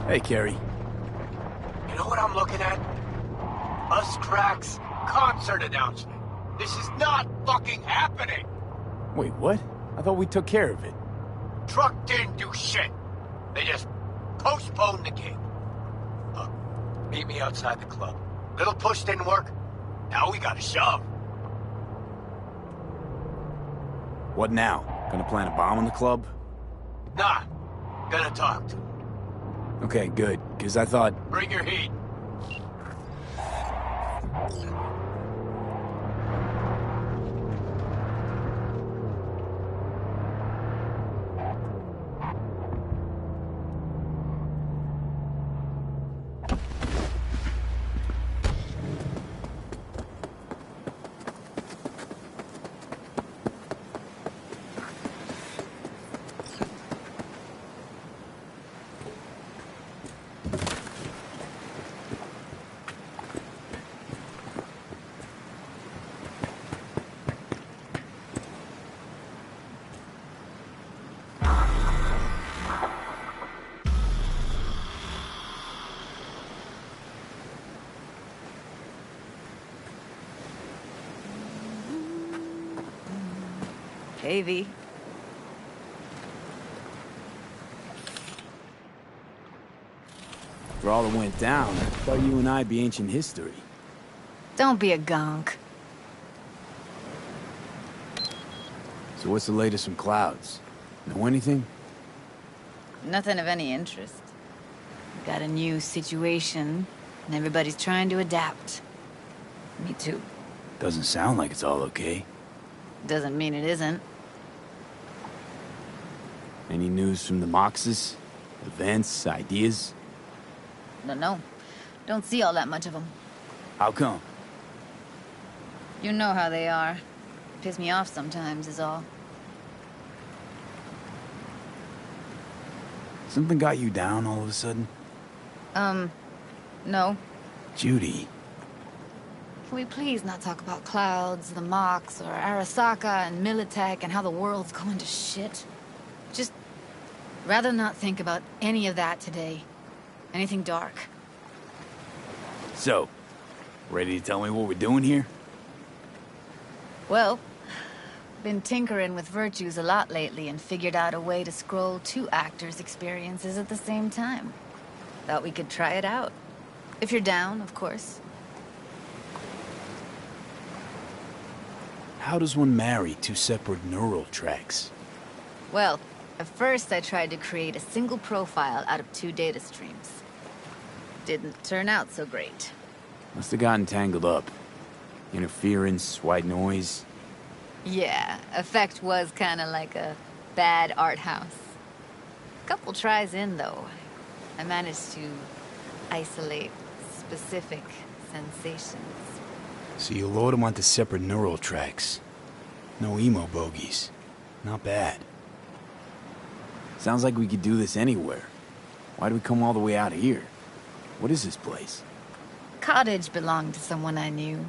Hey, Kerry. You know what I'm looking at? Us Cracks concert announcement. This is not fucking happening! Wait, what? I thought we took care of it. Truck didn't do shit. They just postponed the gig. Look, meet me outside the club. Little push didn't work. Now we gotta shove. What now? Gonna plant a bomb in the club? Nah, gonna talk to him. Okay, good, because I thought... Bring your heat. Hey, V. For all that went down, I thought you and I'd be ancient history. Don't be a gonk. So what's the latest from Clouds? Know anything? Nothing of any interest. We got a new situation, and everybody's trying to adapt. Me too. Doesn't sound like it's all okay. Doesn't mean it isn't. Any news from the Moxes? Events, ideas? No. Don't see all that much of them. How come? You know how they are. Piss me off sometimes is all. Something got you down all of a sudden? No. Judy. Can we please not talk about Clouds, the Mox, or Arasaka and Militech and how the world's going to shit? Just rather not think about any of that today. Anything dark. So, ready to tell me what we're doing here? Well, been tinkering with virtues a lot lately and figured out a way to scroll two actors' experiences at the same time. Thought we could try it out. If you're down, of course. How does one marry two separate neural tracks? Well, at first I tried to create a single profile out of two data streams. Didn't turn out so great. Must have gotten tangled up. Interference, white noise. Yeah, effect was kinda like a bad art house. Couple tries in, though. I managed to isolate specific sensations. So you load them onto separate neural tracks. No emo bogies. Not bad. Sounds like we could do this anywhere. Why'd we come all the way out here? What is this place? Cottage belonged to someone I knew.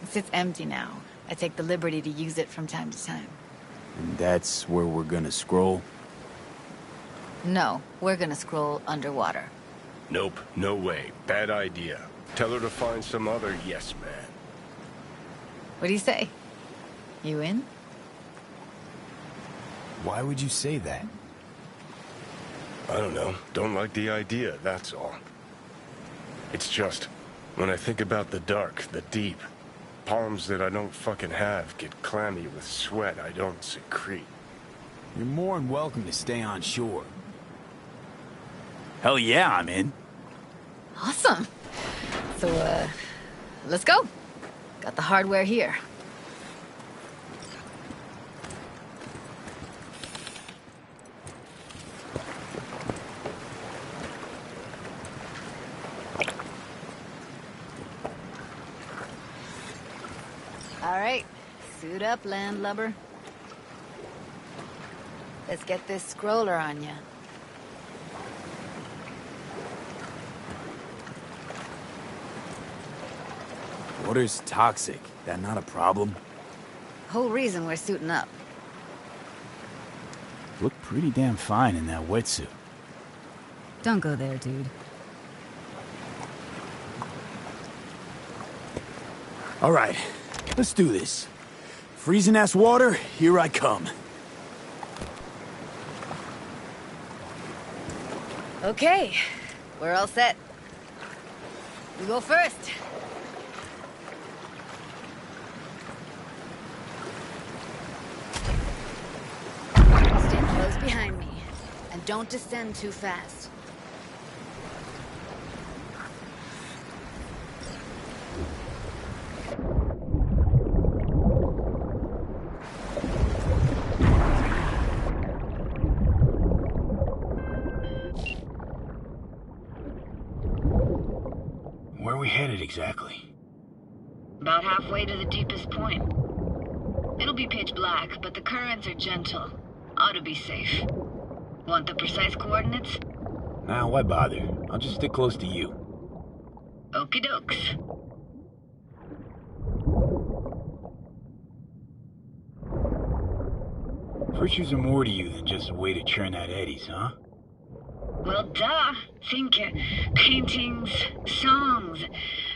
It sits empty now. I take the liberty to use it from time to time. And that's where we're gonna scroll? No, we're gonna scroll underwater. Nope, no way. Bad idea. Tell her to find some other yes man. What do you say? You in? Why would you say that? I don't know. Don't like the idea, that's all. It's just, when I think about the dark, the deep, palms that I don't fucking have get clammy with sweat I don't secrete. You're more than welcome to stay on shore. Hell yeah, I'm in. Awesome. So, let's go. Got the hardware here. All right, suit up, landlubber. Let's get this scroller on ya. Water's toxic. That not a problem? Whole reason we're suiting up. Look pretty damn fine in that wetsuit. Don't go there, dude. All right, let's do this. Freezing-ass water, here I come. Okay, we're all set. You go first. Stand close behind me, and don't descend too fast. Where are we headed exactly? About halfway to the deepest point. It'll be pitch black, but the currents are gentle. Ought to be safe. Want the precise coordinates? Nah, why bother? I'll just stick close to you. Okie dokes. Fritters are more to you than just a way to churn out eddies, huh? Well, duh. Think paintings, songs.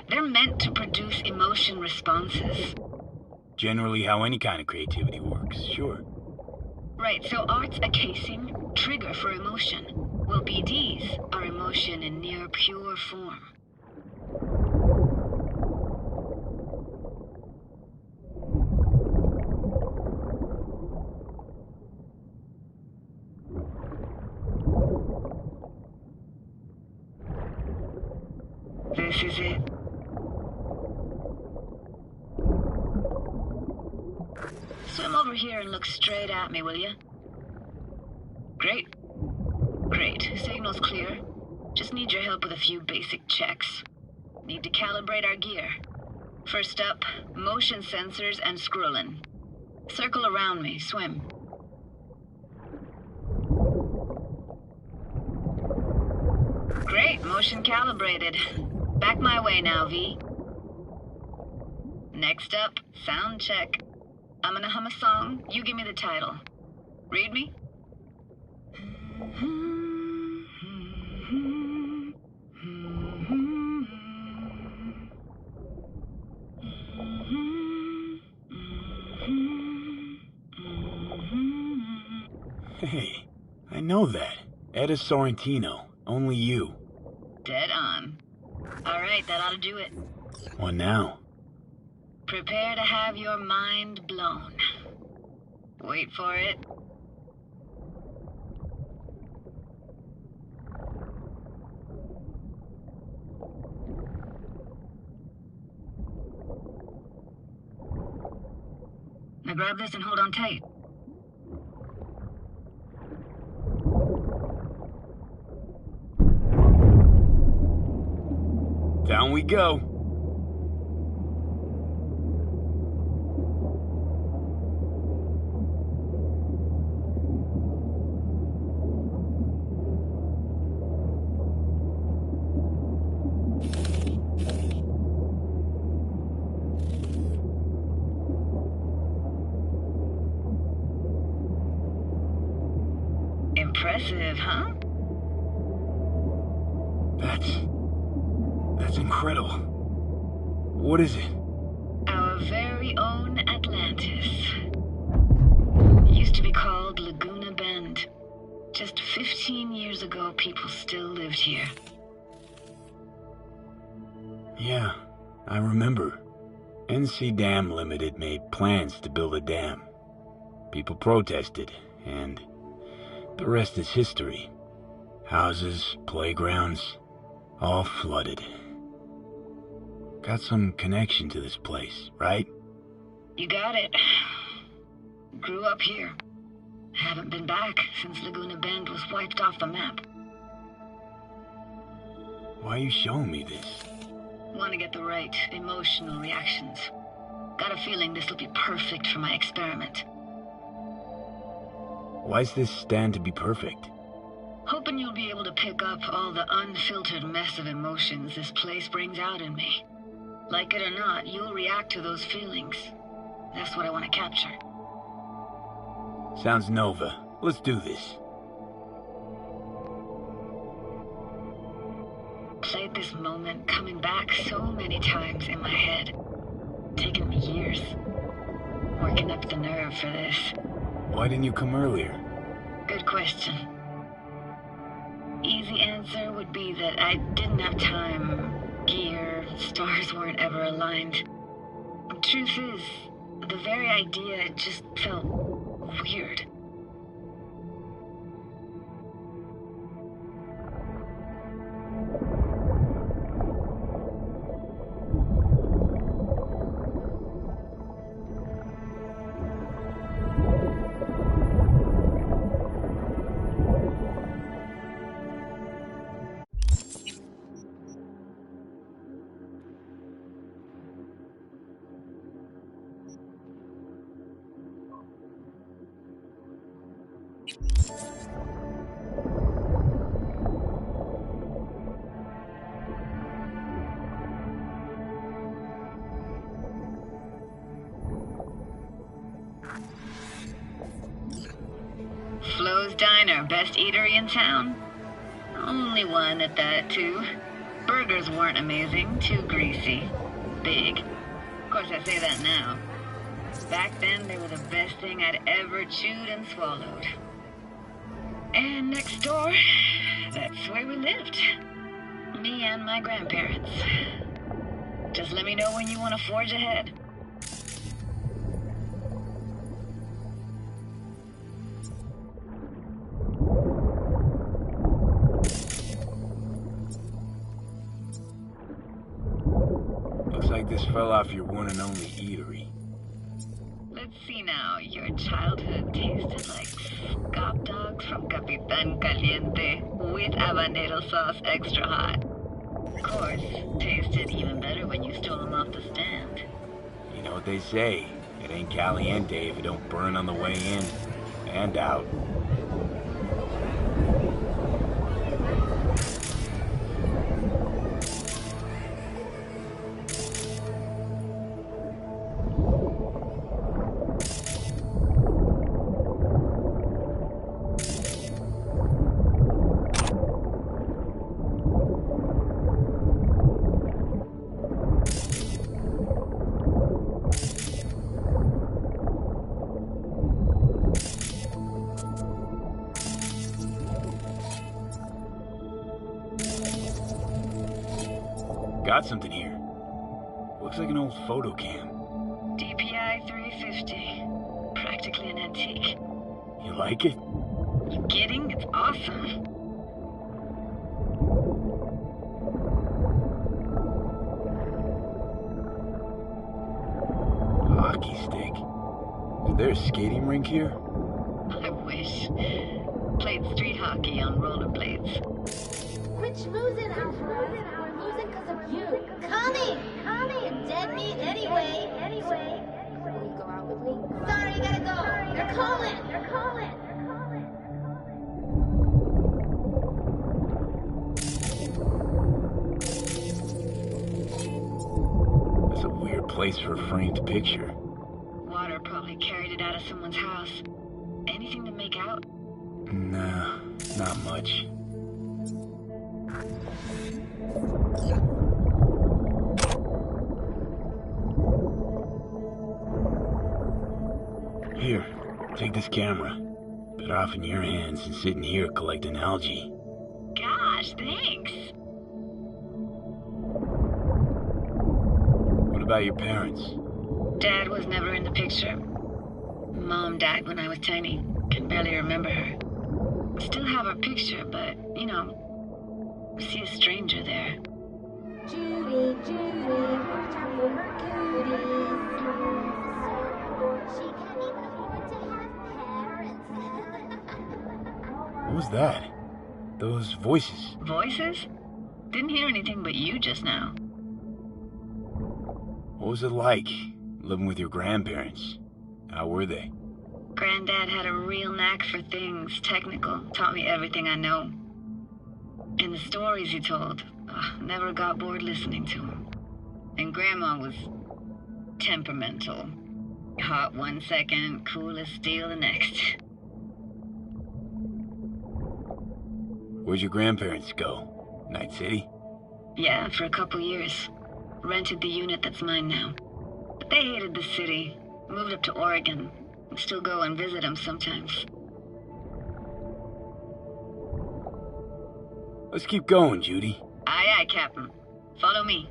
They're meant to produce emotion responses. Generally how any kind of creativity works, sure. Right, so art's a casing, trigger for emotion. Well, BDs are emotion in near pure form. This is it. Swim over here and look straight at me, will you? Great. Great. Signal's clear. Just need your help with a few basic checks. Need to calibrate our gear. First up, motion sensors and scrolling. Circle around me. Swim. Great. Motion calibrated. Back my way now, V. Next up, sound check. I'm gonna hum a song. You give me the title. Read me? Hey, I know that. Etta Sorrentino. Only you. Dead on. All right, that ought to do it. What now? Prepare to have your mind blown. Wait for it. Now grab this and hold on tight. Down we go. Impressive, huh? That's incredible. What is it? Our very own Atlantis. Used to be called Laguna Bend. Just 15 years ago, people still lived here. Yeah, I remember. NC Dam Limited made plans to build a dam. People protested, and the rest is history. Houses, playgrounds, all flooded. Got some connection to this place, right? You got it. Grew up here. Haven't been back since Laguna Bend was wiped off the map. Why are you showing me this? Want to get the right emotional reactions. Got a feeling this will be perfect for my experiment. Why's this stand to be perfect? Hoping you'll be able to pick up all the unfiltered mess of emotions this place brings out in me. Like it or not, you'll react to those feelings. That's what I want to capture. Sounds Nova. Let's do this. replayed this moment coming back so many times in my head. Taken me years. Working up the nerve for this. Why didn't you come earlier? Good question. Easy answer would be that I didn't have time. Gear, stars weren't ever aligned. Truth is, the very idea just felt weird. Flo's Diner, best eatery in town? Only one at that, too. Burgers weren't amazing, too greasy. Big. Of course, I say that now. Back then, they were the best thing I'd ever chewed and swallowed. And next door, that's where we lived. Me and my grandparents. Just let me know when you want to forge ahead. Looks like this fell off your one and only eatery. Let's see now. Your childhood tasted like scop dogs from Capitan Caliente with habanero sauce extra hot. Of course, tasted even better when you stole them off the stand. You know what they say, it ain't caliente if it don't burn on the way in and out. Got something here. Looks like an old photo cam. DPI 350. Practically an antique. You like it? You kidding? It's awesome. Hockey stick. Is there a skating rink here? I wish. Played street hockey on rollerblades. Quit losing, Alfred. We're losing because of you. Coming! You're dead meat anyway. Will you go out with me? Sorry, you gotta go. They're calling. That's a weird place for a framed picture. Water probably carried it out of someone's house. Anything to make out? Nah, not much. Here, take this camera. Better off in your hands than sitting here collecting algae. Gosh, thanks. What about your parents? Dad was never in the picture. Mom died when I was tiny. Can barely remember her. Still have her picture, but, you know, see a stranger there. Judy, watch out for her cuties. She can't even afford to have parents. What was that? Those voices. Voices? Didn't hear anything but you just now. What was it like, living with your grandparents? How were they? Granddad had a real knack for things technical. Taught me everything I know. And the stories he told, never got bored listening to him. And Grandma was temperamental. Hot one second, cool as steel the next. Where'd your grandparents go? Night City? Yeah, for a couple years. Rented the unit that's mine now. But they hated the city. Moved up to Oregon. Still go and visit them sometimes. Let's keep going, Judy. Aye, aye, Captain. Follow me.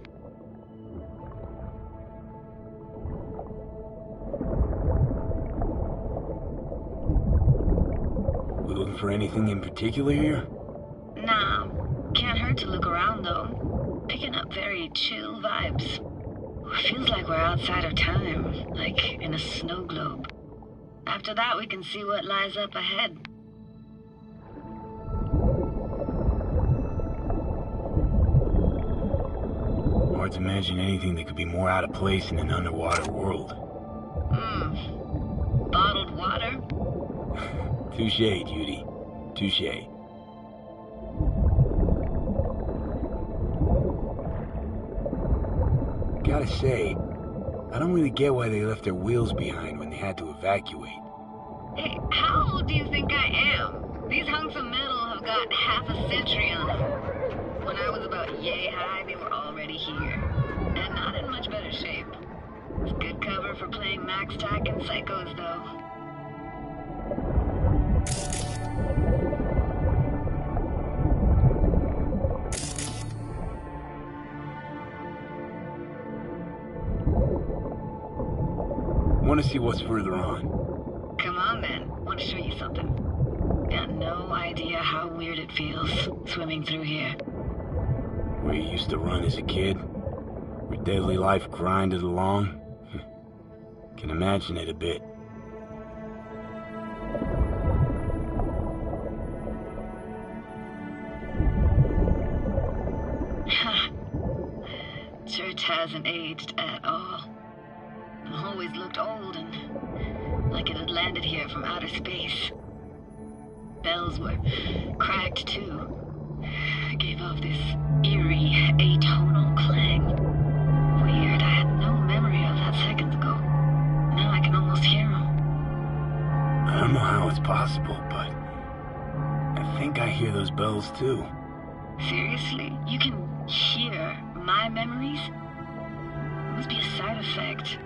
We looking for anything in particular here? Nah, can't hurt to look around though. Picking up very chill vibes. Feels like we're outside of time, like in a snow globe. After that, we can see what lies up ahead. Hard to imagine anything that could be more out of place in an underwater world. Bottled water? Touche, Judy. Touche. Gotta say, I don't really get why they left their wheels behind when they had to evacuate. Hey, how old do you think I am? These hunks of metal have got half a century on them. When I was about yay high, they were already here. And not in much better shape. It's good cover for playing Max Tack and Psychos, though. Want to see what's further on? Come on, then. Want to show you something. Got no idea how weird it feels, swimming through here. Where you used to run as a kid? Where daily life grinded along? Can imagine it a bit. Church hasn't aged at all. Always looked old and like it had landed here from outer space. Bells were cracked too. Gave off this eerie, atonal clang. Weird, I had no memory of that seconds ago. Now I can almost hear them. I don't know how it's possible, but I think I hear those bells too. Seriously? You can hear my memories? It must be a side effect.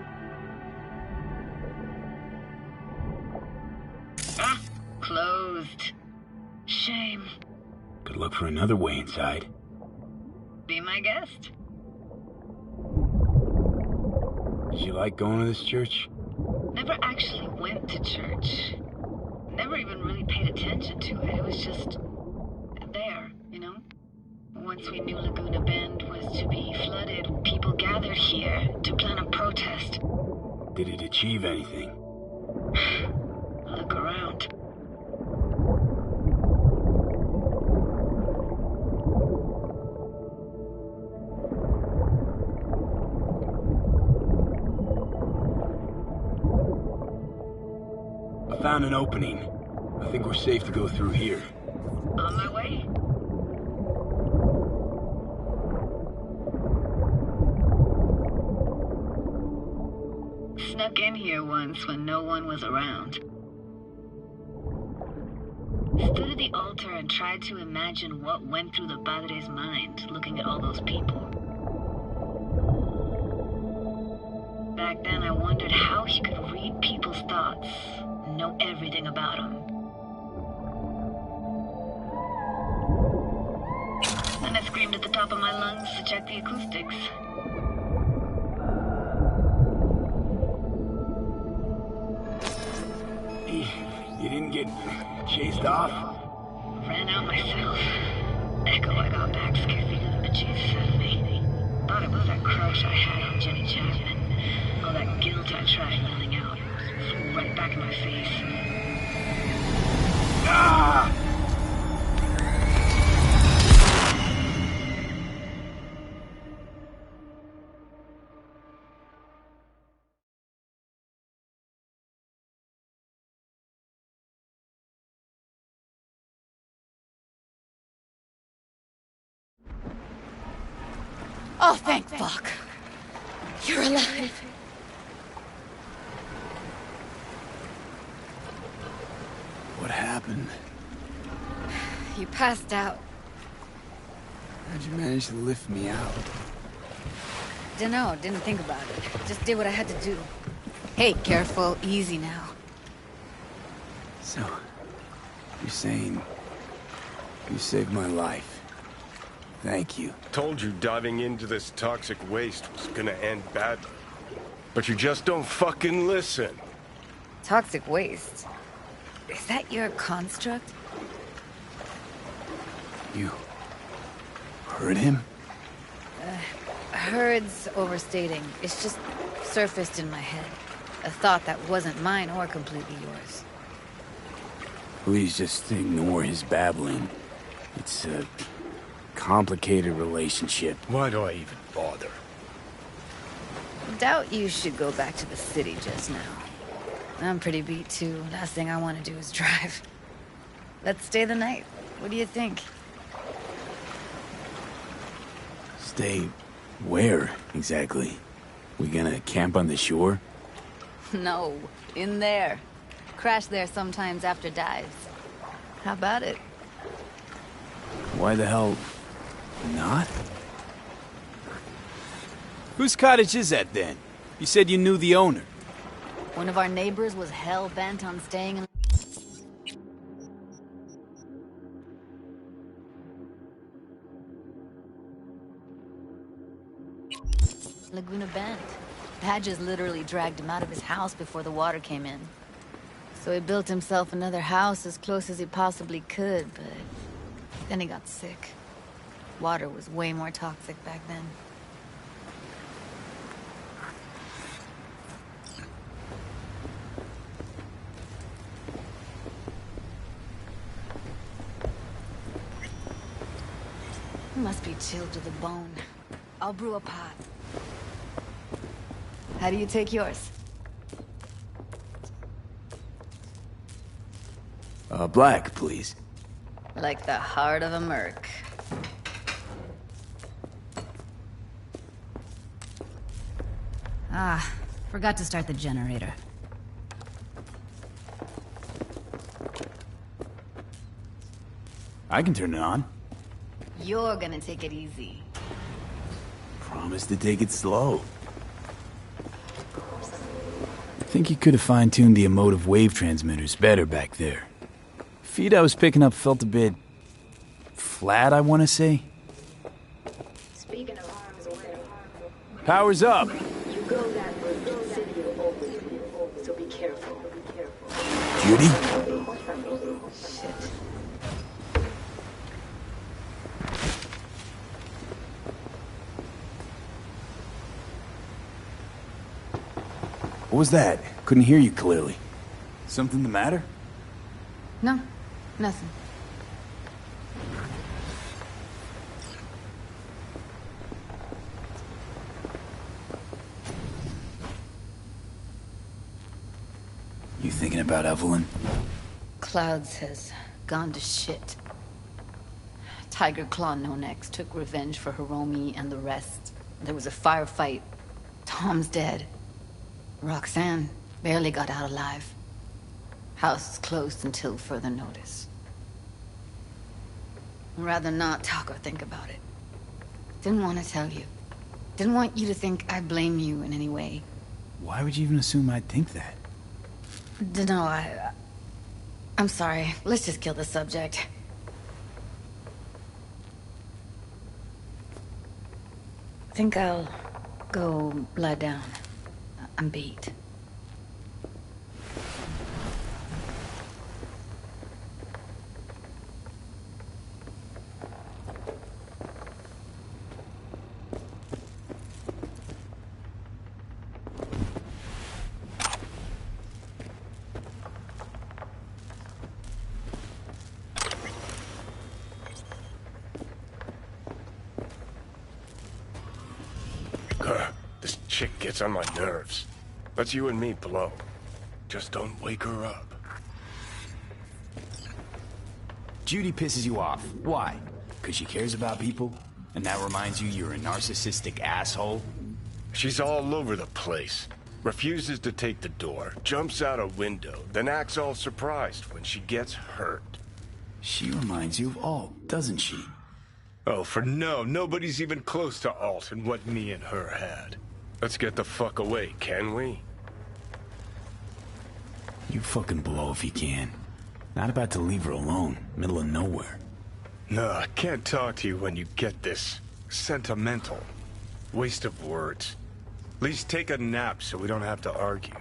Ah, closed. Shame. Could look for another way inside. Be my guest. Did you like going to this church? Never actually went to church. Never even really paid attention to it. It was just there, you know? Once we knew Laguna Bend was to be flooded, people gathered here to plan a protest. Did it achieve anything? Look around. I found an opening. I think we're safe to go through here. On my way. Snuck in here once when no one was around. Stood at the altar and tried to imagine what went through the padre's mind, looking at all those people. Back then, I wondered how he could read people's thoughts, know everything about them. Then I screamed at the top of my lungs to check the acoustics. You didn't get chased off? Ran out myself. Echo I got back scared me to the bejesus out of me. Thought it was that crush I had on Jenny Chapman. All that guilt I tried yelling out. Flew right back in my face. Ah! Oh, thank fuck. You're alive. What happened? You passed out. How'd you manage to lift me out? Dunno, didn't think about it. Just did what I had to do. Hey, careful, easy now. So, you're saying you saved my life. Thank you. Told you diving into this toxic waste was gonna end badly. But you just don't fucking listen. Toxic waste? Is that your construct? You heard him? Heard's overstating. It's just surfaced in my head. A thought that wasn't mine or completely yours. Please just ignore his babbling. It's a complicated relationship. Why do I even bother? Doubt you should go back to the city just now. I'm pretty beat too. Last thing I want to do is drive. Let's stay the night. What do you think? Stay where, exactly? We gonna camp on the shore? No, in there. Crash there sometimes after dives. How about it? Why the hell not? Whose cottage is that then? You said you knew the owner. One of our neighbors was hell-bent on staying in... Laguna Bend. Badges literally dragged him out of his house before the water came in. So he built himself another house as close as he possibly could, but then he got sick. Water was way more toxic back then. Must be chilled to the bone. I'll brew a pot. How do you take yours? Black, please. Like the heart of a merc. Ah, forgot to start the generator. I can turn it on. You're gonna take it easy. Promise to take it slow. I think you could have fine-tuned the emotive wave transmitters better back there. Feed I was picking up felt a bit... flat, I want to say. Speaking of harm's way, Power's up! you go that route to the city of Oakland, so be careful. Judy? Shit. What was that? Couldn't hear you clearly. Something the matter? No, nothing. You thinking about Evelyn? Clouds has gone to shit. Tiger Claw No Necks took revenge for Hiromi and the rest. There was a firefight. Tom's dead. Roxanne barely got out alive. House is closed until further notice. I'd rather not talk or think about it. Didn't want to tell you. Didn't want you to think I blame you in any way. Why would you even assume I'd think that? Dunno, I'm sorry. Let's just kill the subject. Think I'll go lie down. I'm beat. This chick gets on my nerves. Let's you and me blow. Just don't wake her up. Judy pisses you off. Why? Because she cares about people? And that reminds you you're a narcissistic asshole? She's all over the place. Refuses to take the door, jumps out a window, then acts all surprised when she gets hurt. She reminds you of Alt, doesn't she? Oh, for no, nobody's even close to Alt and what me and her had. Let's get the fuck away, can we? You fucking blow if you can. Not about to leave her alone, middle of nowhere. No, I can't talk to you when you get this sentimental. Waste of words. At least take a nap so we don't have to argue.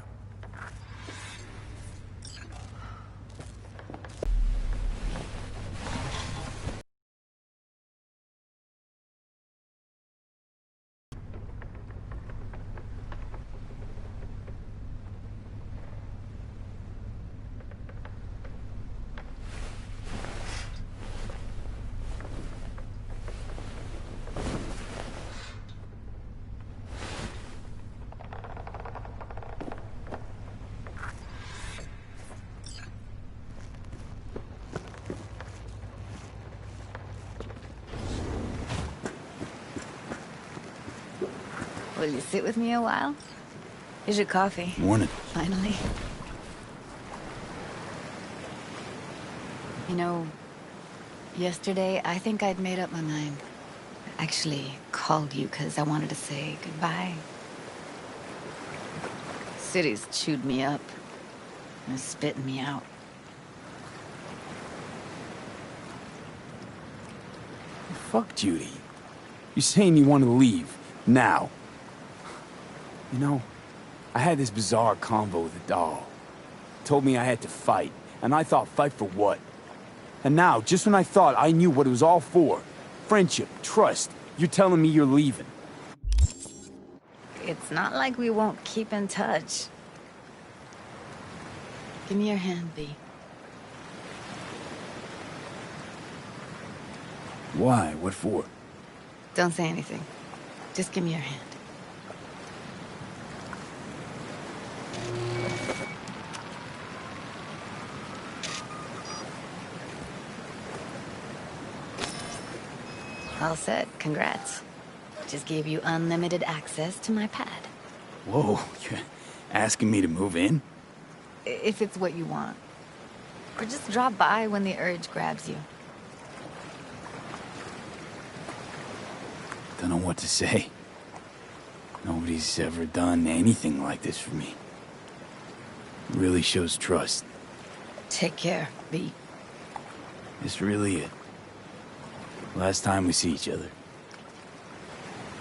Will you sit with me a while? Here's your coffee. Morning. Finally. You know, yesterday I think I'd made up my mind. I actually called you because I wanted to say goodbye. City's chewed me up and is spitting me out. Fuck Judy. You're saying you want to leave. Now. You know, I had this bizarre convo with the doll. Told me I had to fight. And I thought, fight for what? And now, just when I thought I knew what it was all for, friendship, trust, you're telling me you're leaving. It's not like we won't keep in touch. Give me your hand, B. Why? What for? Don't say anything. Just give me your hand. All set. Congrats. Just gave you unlimited access to my pad. Whoa, you're asking me to move in? If it's what you want. Or just drop by when the urge grabs you. Don't know what to say. Nobody's ever done anything like this for me. It really shows trust. Take care, B. It's really it. Last time we see each other.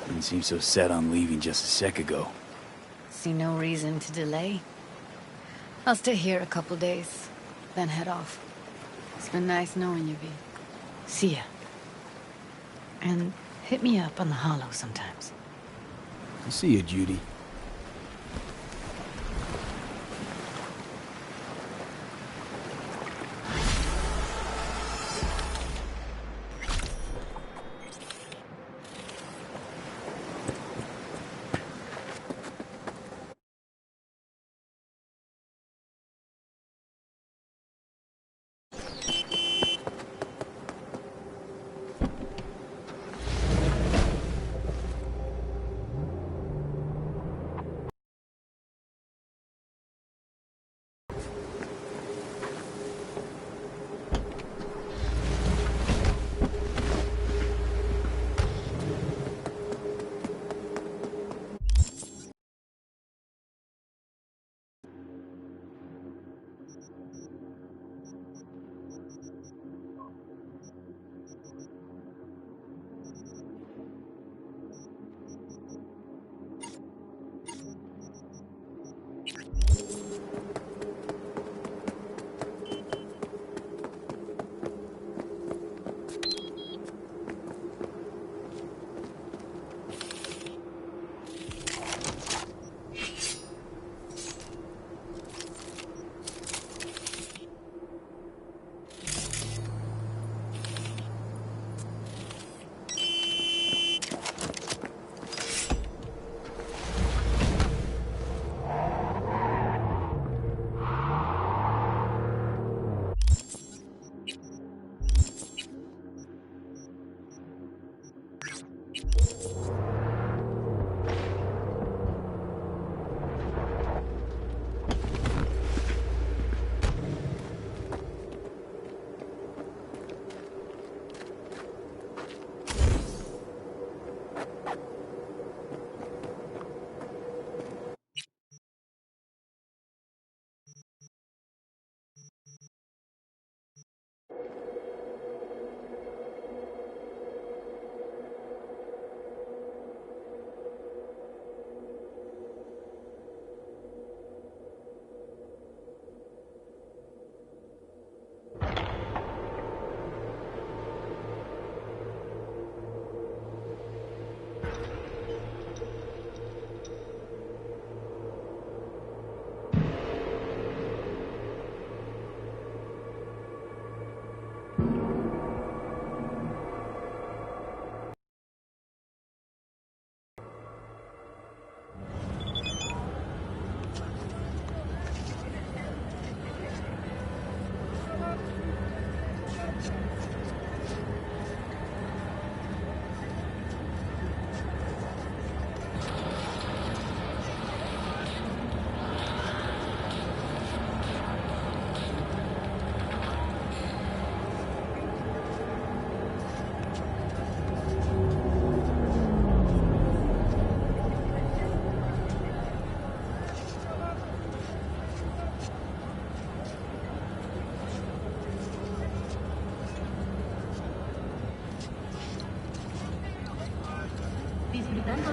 Didn't seem so set on leaving just a sec ago. See no reason to delay. I'll stay here a couple days, then head off. It's been nice knowing you, B. See ya. And hit me up on the holo sometimes. I'll see you, Judy.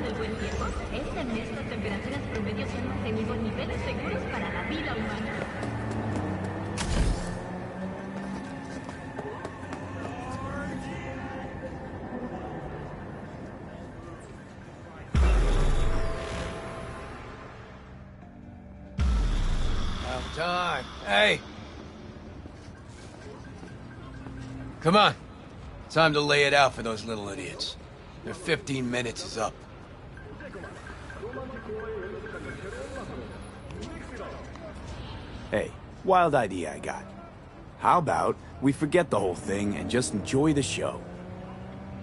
del buen tiempo, este mes las temperaturas promedio se han mantenido en niveles seguros para la vida humana. Time. Hey! Come on. Time to lay it out for those little idiots. Their 15 minutes is up. Hey, wild idea I got. How about we forget the whole thing and just enjoy the show?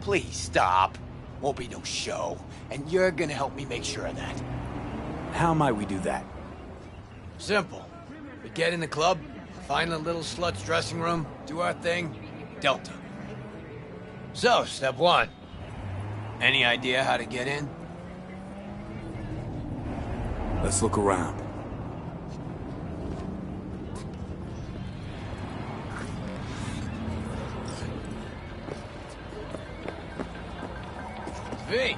Please stop. Won't be no show. And you're gonna help me make sure of that. How might we do that? Simple. We get in the club, find the little slut's dressing room, do our thing, Delta. So, step one. Any idea how to get in? Let's look around. V.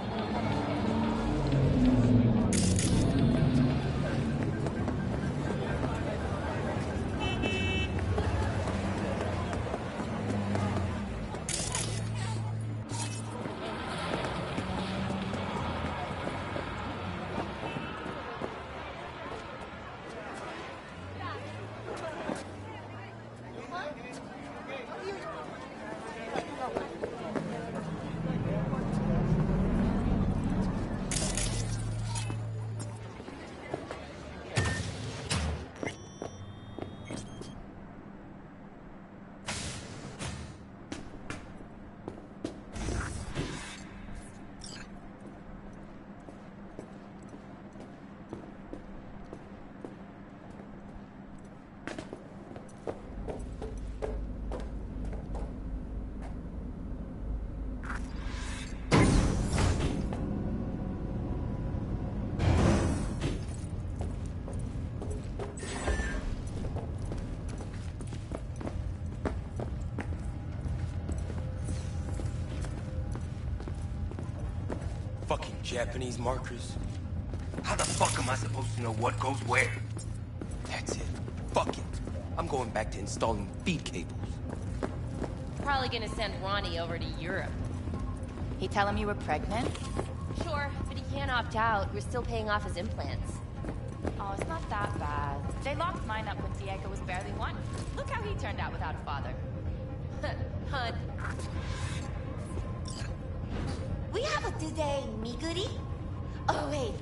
Fucking Japanese markers. How the fuck am I supposed to know what goes where? That's it. Fuck it. I'm going back to installing feed cables. Probably gonna send Ronnie over to Europe. He tell him you were pregnant? Sure, but he can't opt out. We're still paying off his implants. Oh, it's not that bad. They locked mine up when Diego was barely one. Look how he turned out without a father. Hun. We have a today, Miguri. Oh wait,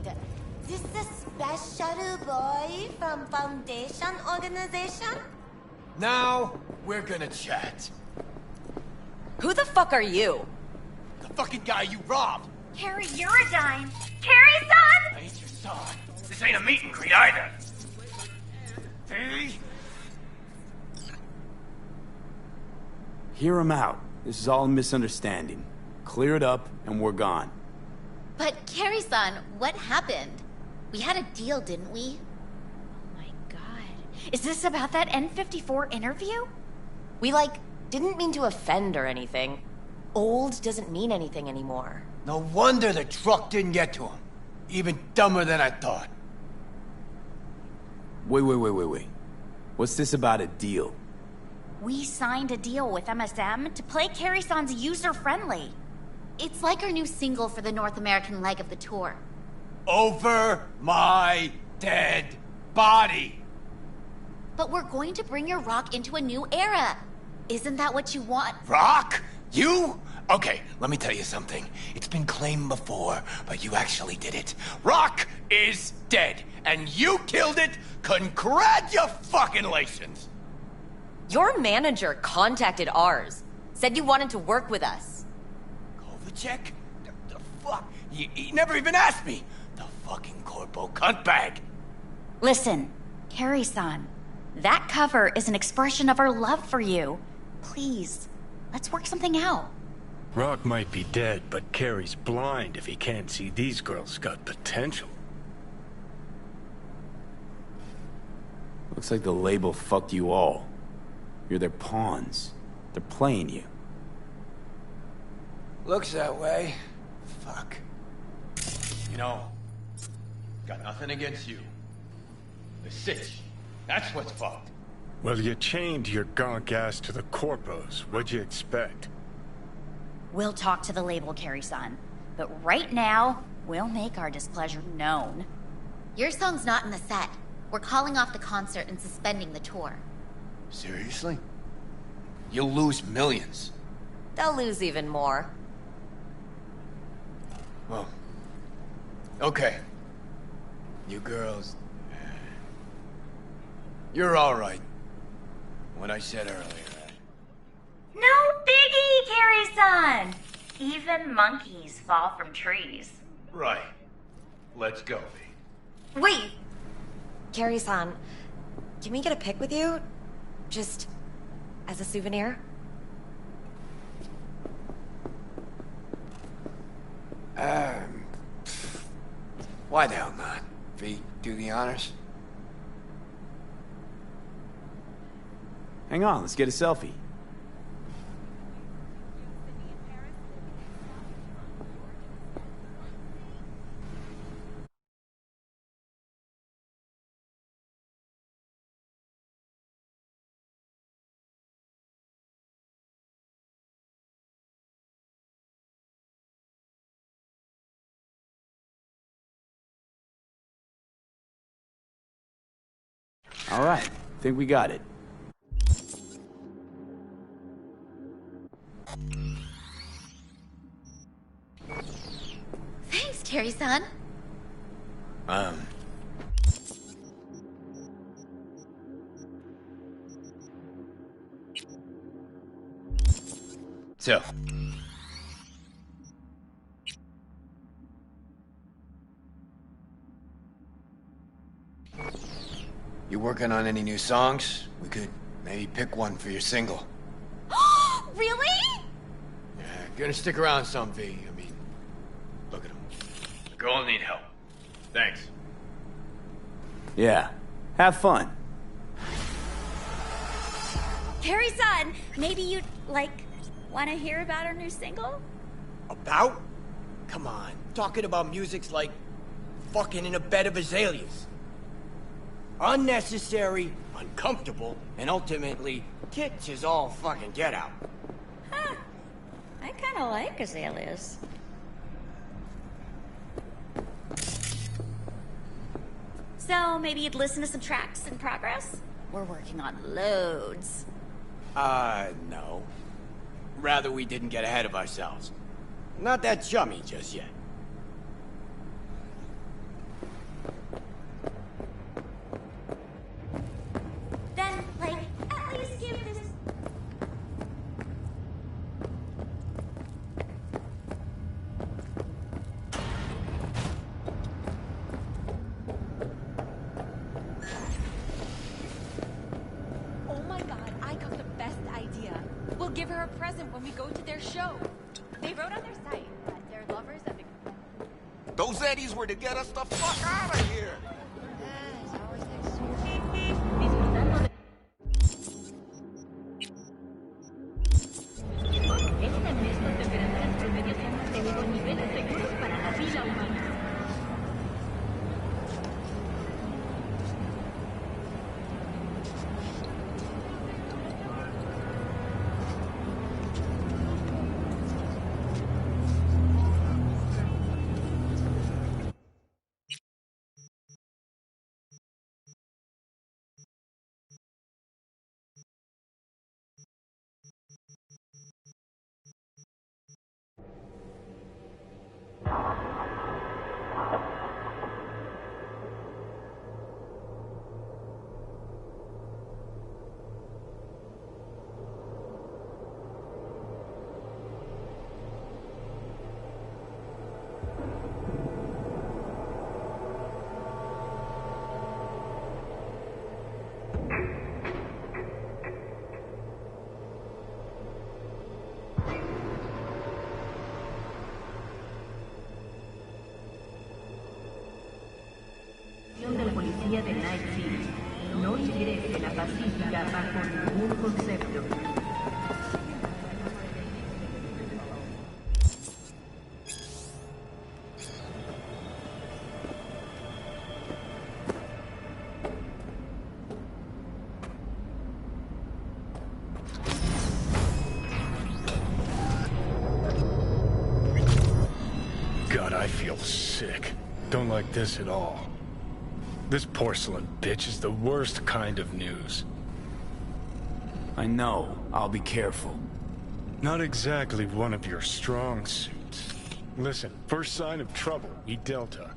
this the special boy from Foundation Organization? Now, we're gonna chat. Who the fuck are you? The fucking guy you robbed! Carrie Uridine! Carrie-san! I ain't your son. This ain't a meet and greet either. See? Hear him out. This is all a misunderstanding. Clear it up, and we're gone. But Carrie-san, what happened? We had a deal, didn't we? Oh my god. Is this about that N54 interview? We, didn't mean to offend or anything. Old doesn't mean anything anymore. No wonder the truck didn't get to him. Even dumber than I thought. Wait. What's this about a deal? We signed a deal with MSM to play Carrie-san's user-friendly. It's like our new single for the North American leg of the tour. Over my dead body. But we're going to bring your rock into a new era. Isn't that what you want? Rock? You? Okay, let me tell you something. It's been claimed before, but you actually did it. Rock is dead, and you killed it. Congratulations. Your manager contacted ours. Said you wanted to work with us. Kovacic? The fuck? He never even asked me. The fucking corpo cuntbag. Listen, Carrie-san, that cover is an expression of our love for you. Please, let's work something out. Rock might be dead, but Carrie's blind if he can't see these girls got potential. Looks like the label fucked you all. You're their pawns. They're playing you. Looks that way. Fuck. know. Got nothing against you. The sitch. That's what's fucked. Well, you chained your gonk ass to the corpos. What'd you expect? We'll talk to the label, Carrie-san. But right now, we'll make our displeasure known. Your song's not in the set. We're calling off the concert and suspending the tour. Seriously? You'll lose millions. They'll lose even more. Well, okay. You girls... You're all right. What I said earlier. No biggie, Carrie-san! Even monkeys fall from trees. Right. Let's go, V. Wait! Carrie-san, can we get a pic with you? Just as a souvenir? Why the hell not? V, do the honors. Hang on, let's get a selfie. All right, think we got it. Thanks, Carrie-san. So. You working on any new songs? We could maybe pick one for your single. Really? Yeah, gonna stick around some, V. I mean, look at him. The girls need help. Thanks. Yeah, have fun. Carrie-san, maybe you'd, want to hear about our new single? About? Come on. Talking about music's like fucking in a bed of azaleas. Unnecessary, uncomfortable, and ultimately, kitsch is all fucking get out. Huh. I kind of like azaleas. So maybe you'd listen to some tracks in progress? We're working on loads. No. Rather we didn't get ahead of ourselves. Not that chummy just yet. Then, at least give this... Oh my god, I got the best idea. We'll give her a present when we go to their show. They wrote on their site that their lovers have... Those Eddies were to get us the fuck out of here! Este mes con temperaturas promedios han mantenido niveles seguros para la vida humana. Del policía de Night City. No ingrese la pacífica bajo ningún concepto. sick. Don't like this at all. This porcelain bitch is the worst kind of news. I know. I'll be careful. Not exactly one of your strong suits. Listen, first sign of trouble, eat Delta.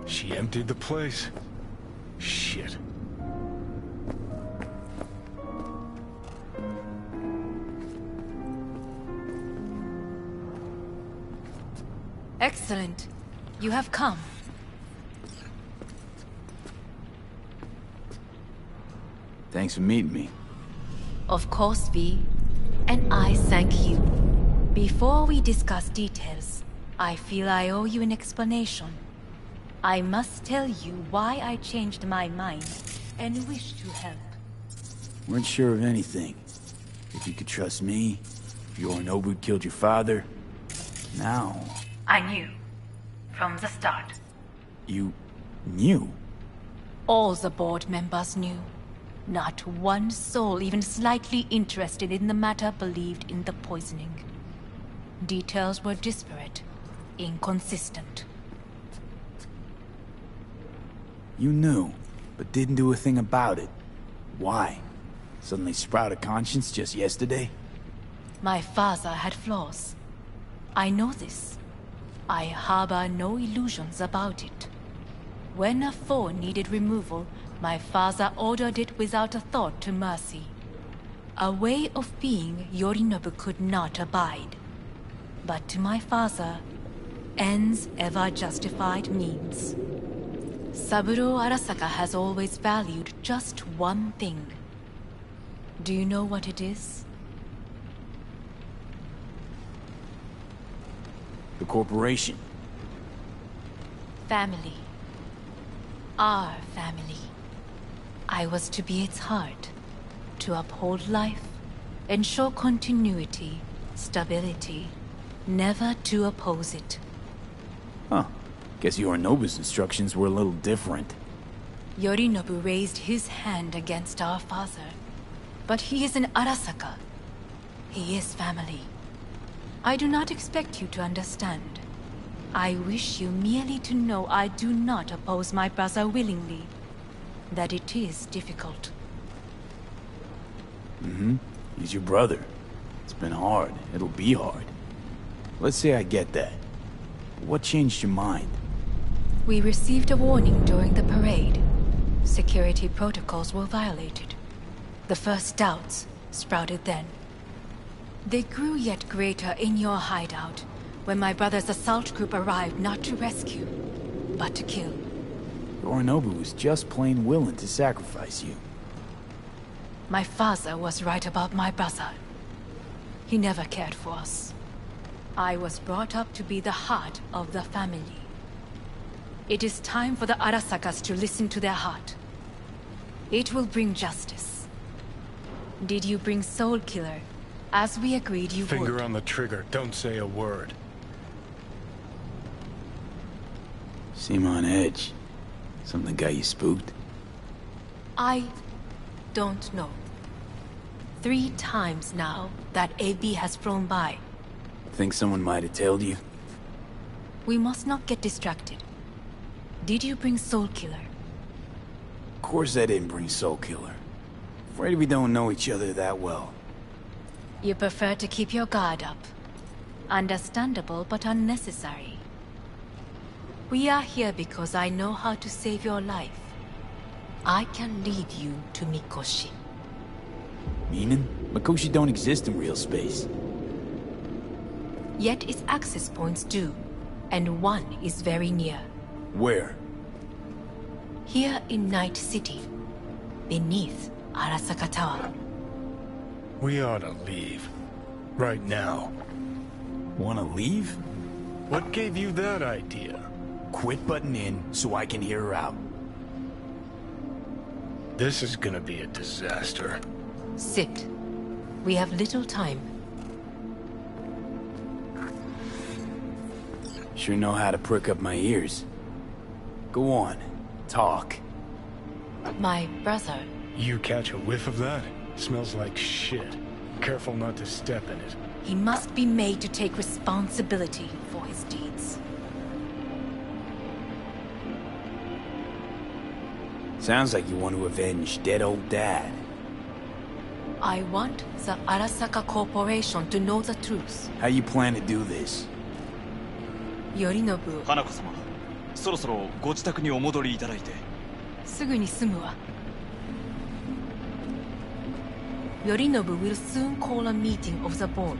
She emptied the place. Shit. Excellent. You have come. Thanks for meeting me. Of course, V. And I thank you. Before we discuss details, I feel I owe you an explanation. I must tell you why I changed my mind and wish to help. Weren't sure of anything. If you could trust me, if Yorinobu killed your father. Now... I knew. From the start. You... knew? All the board members knew. Not one soul even slightly interested in the matter believed in the poisoning. Details were disparate, inconsistent. You knew, but didn't do a thing about it. Why? Suddenly sprout a conscience just yesterday? My father had flaws. I know this. I harbor no illusions about it. When a foe needed removal, my father ordered it without a thought to mercy. A way of being Yorinobu could not abide. But to my father, ends ever justified means. Saburo Arasaka has always valued just one thing. Do you know what it is? The corporation. Family. Our family. I was to be its heart, to uphold life, ensure continuity, stability, never to oppose it. Huh. Guess Yorinobu's instructions were a little different. Yorinobu raised his hand against our father, but he is an Arasaka. He is family. I do not expect you to understand. I wish you merely to know I do not oppose my brother willingly. That it is difficult. Mm-hmm. He's your brother. It's been hard. It'll be hard. Let's say I get that. What changed your mind? We received a warning during the parade. Security protocols were violated. The first doubts sprouted then. They grew yet greater in your hideout, when my brother's assault group arrived not to rescue, but to kill. Yorinobu was just plain willing to sacrifice you. My father was right about my brother. He never cared for us. I was brought up to be the heart of the family. It is time for the Arasakas to listen to their heart. It will bring justice. Did you bring Soul Killer, as we agreed you would? Finger on the trigger, don't say a word. Seem on edge. Something got you spooked? I don't know. 3 times now that AB has flown by. Think someone might have tailed you? We must not get distracted. Did you bring Soul Killer? Of course I didn't bring Soul Killer. Afraid we don't know each other that well. You prefer to keep your guard up. Understandable, but unnecessary. We are here because I know how to save your life. I can lead you to Mikoshi. Meaning? Mikoshi don't exist in real space. Yet its access points do, and one is very near. Where? Here in Night City, beneath Arasaka Tower. We ought to leave. Right now. Wanna leave? What gave you that idea? Quit butting in so I can hear her out. This is gonna be a disaster. Sit. We have little time. Sure know how to prick up my ears. Go on. Talk. My brother. You catch a whiff of that? Smells like shit. Careful not to step in it. He must be made to take responsibility for his deeds. Sounds like you want to avenge dead old dad. I want the Arasaka Corporation to know the truth. How you plan to do this? Yorinobu. 花子様、そろそろご自宅にお戻りいただいて。すぐに済むわ。Yorinobu will soon call a meeting of the board.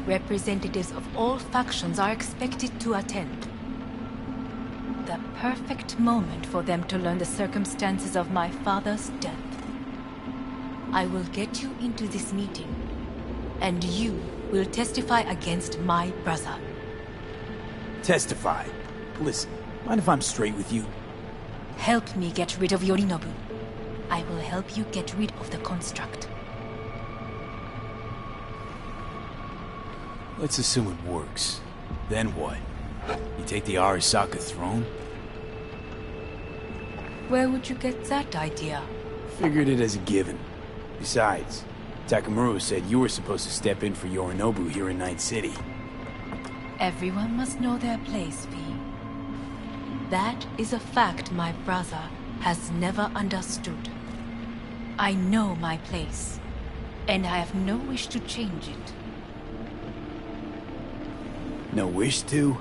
Representatives of all factions are expected to attend. The perfect moment for them to learn the circumstances of my father's death. I will get you into this meeting, and you will testify against my brother. Testify? Listen, mind if I'm straight with you? Help me get rid of Yorinobu. I will help you get rid of the construct. Let's assume it works. Then what? You take the Arasaka throne? Where would you get that idea? Figured it as a given. Besides, Takamura said you were supposed to step in for Yorinobu here in Night City. Everyone must know their place, V. That is a fact my brother has never understood. I know my place, and I have no wish to change it. No wish to?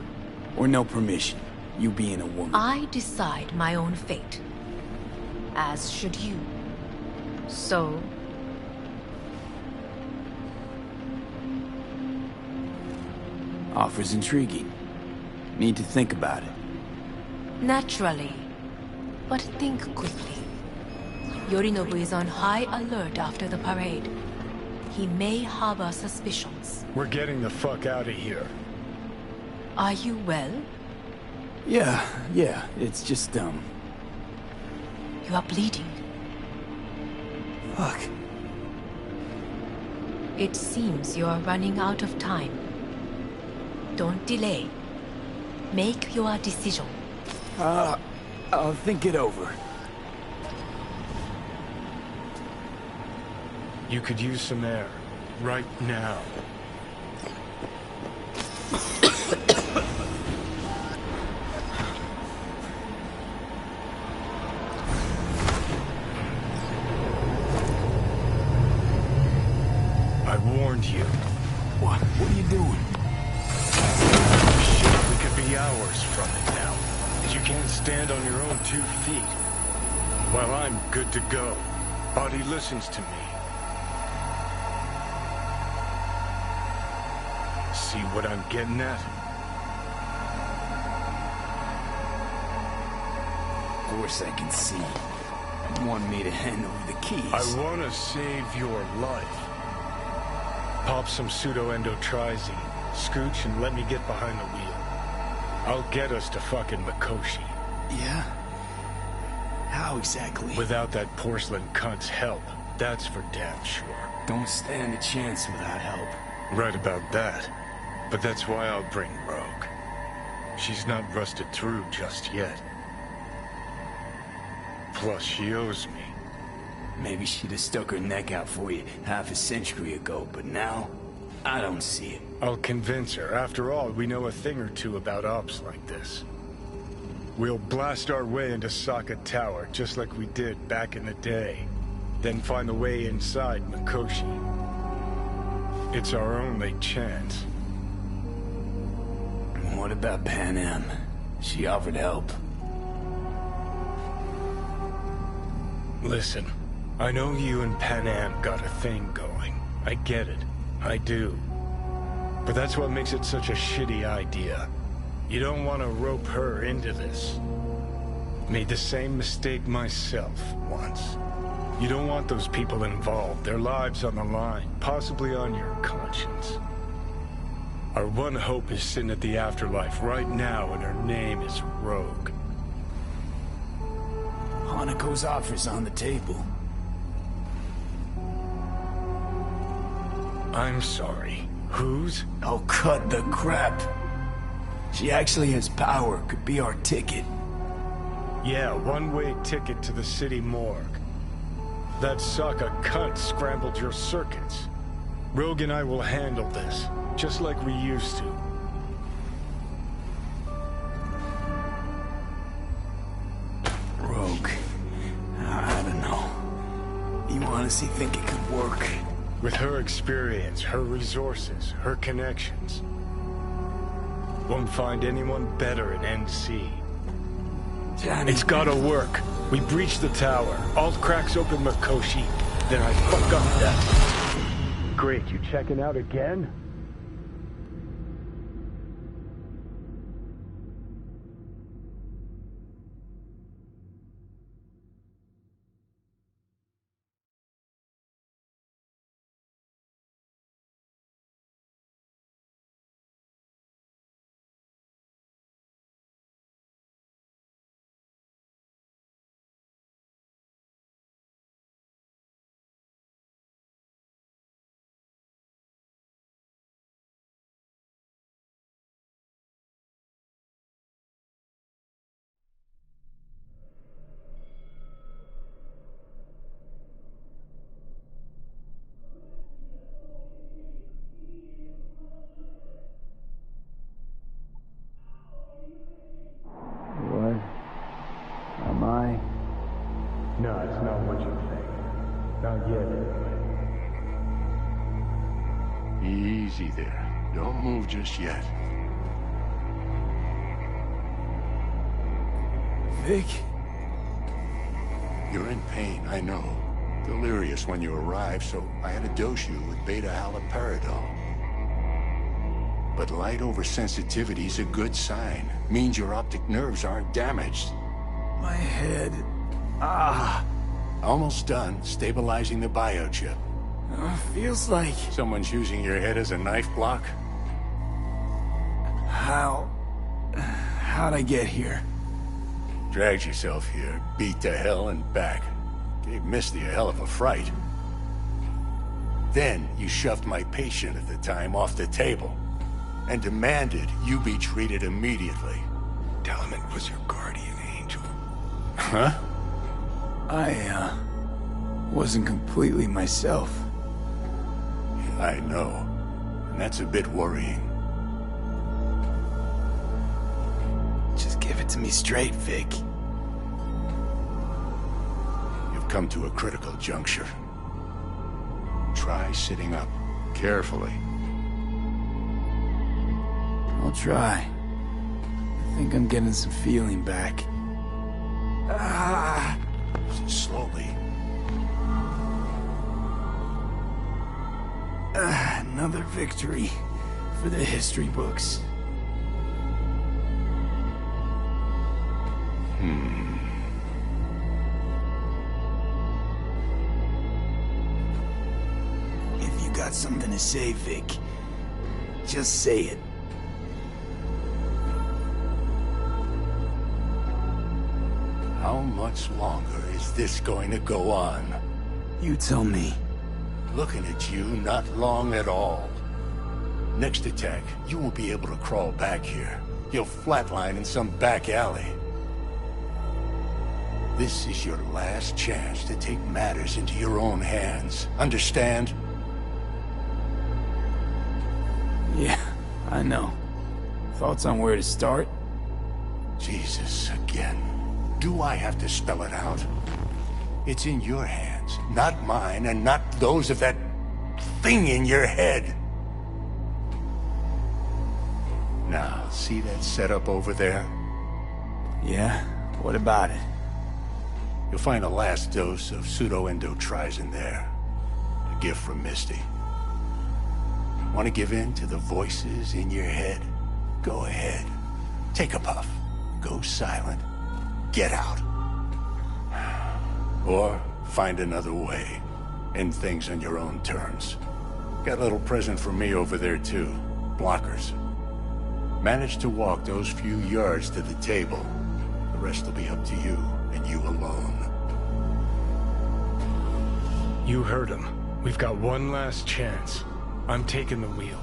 Or no permission? You being a woman? I decide my own fate. As should you. So... Offer's intriguing. Need to think about it. Naturally. But think quickly. Yorinobu is on high alert after the parade. He may harbor suspicions. We're getting the fuck out of here. Are you well? Yeah, it's just, You are bleeding. Fuck. It seems you are running out of time. Don't delay. Make your decision. I'll think it over. You could use some air. Right now. I warned you. What are you doing? Shit, we could be hours from it now. And you can't stand on your own 2 feet. Well, I'm good to go. Body listens to me. See what I'm getting at? Of course I can see. You want me to hand over the keys. I want to save your life. Pop some pseudo-endotrizine, scooch, and let me get behind the wheel. I'll get us to fucking Mikoshi. Yeah? How exactly? Without that porcelain cunt's help, that's for damn sure. Don't stand a chance without help. Right about that. But that's why I'll bring Rogue. She's not rusted through just yet. Plus, she owes me. Maybe she'd have stuck her neck out for you half a century ago, but now, I don't see it. I'll convince her. After all, we know a thing or two about ops like this. We'll blast our way into Saka Tower, just like we did back in the day. Then find the way inside Mikoshi. It's our only chance. What about Pan Am? She offered help. Listen, I know you and Pan Am got a thing going. I get it. I do. But that's what makes it such a shitty idea. You don't want to rope her into this. Made the same mistake myself once. You don't want those people involved, their lives on the line, possibly on your conscience. Our one hope is sitting at the afterlife right now, and her name is Rogue. Hanako's offer's on the table. I'm sorry. Whose? Oh, cut the crap. She actually has power, could be our ticket. Yeah, one-way ticket to the city morgue. That Sokka cunt scrambled your circuits. Rogue and I will handle this, just like we used to. Rogue. I don't know. You honestly think it could work? With her experience, her resources, her connections. Won't find anyone better in NC. Johnny. It's gotta work. We breach the tower. Alt cracks open Mikoshi. Then I fuck up that. Great, you checking out again? What? Am I? No, it's not what you think. Not yet, anyway. Easy there. Don't move just yet. Vic? You're in pain, I know. Delirious when you arrived, so I had to dose you with beta-haloperidol. But light oversensitivity is a good sign. Means your optic nerves aren't damaged. My head. Almost done stabilizing the biochip. Feels like... Someone's using your head as a knife block? How'd I get here? Dragged yourself here, beat to hell and back. Gave Misty a hell of a fright. Then you shoved my patient at the time off the table and demanded you be treated immediately. Tell him it was your guardian angel. Huh? I, wasn't completely myself. I know. And that's a bit worrying. Just give it to me straight, Vic. You've come to a critical juncture. Try sitting up, carefully. I'll try. I think I'm getting some feeling back. Slowly. Another victory for the history books. If you got something to say, Vic, just say it. How much longer is this going to go on? You tell me. Looking at you, not long at all. Next attack, you won't be able to crawl back here. You'll flatline in some back alley. This is your last chance to take matters into your own hands. Understand? Yeah, I know. Thoughts on where to start? Jesus, again. Do I have to spell it out? It's in your hands, not mine, and not those of that thing in your head. Now, see that setup over there? Yeah? What about it? You'll find a last dose of pseudo-endotrizin there. A gift from Misty. Want to give in to the voices in your head? Go ahead. Take a puff. Go silent. Get out. Or find another way. End things on your own terms. Got a little present for me over there, too. Blockers. Manage to walk those few yards to the table. The rest will be up to you, and you alone. You heard him. We've got one last chance. I'm taking the wheel.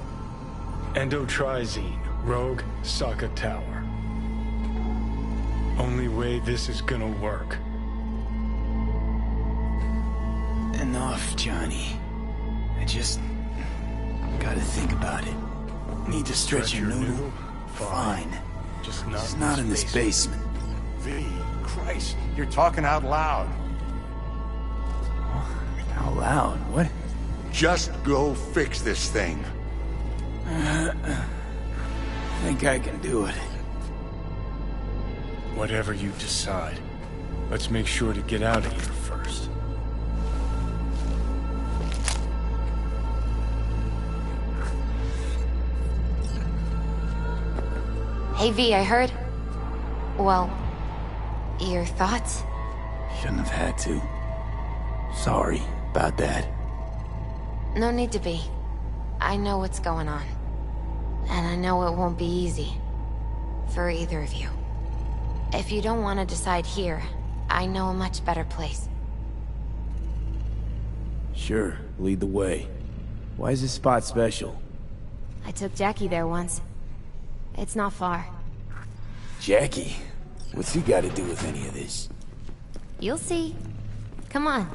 Endotrizine, Rogue, Sokka Tower. Only way this is gonna work. Enough, Johnny. I just gotta think about it. Need to stretch your noodle? Fine. Just not in this basement. V, Christ, you're talking out loud. Out loud? What? Just go fix this thing. Think I can do it. Whatever you decide, let's make sure to get out of here first. Hey V, I heard... Well, your thoughts? Shouldn't have had to. Sorry about that. No need to be. I know what's going on. And I know it won't be easy. For either of you. If you don't want to decide here, I know a much better place. Sure, lead the way. Why is this spot special? I took Jackie there once. It's not far. Jackie? What's he got to do with any of this? You'll see. Come on.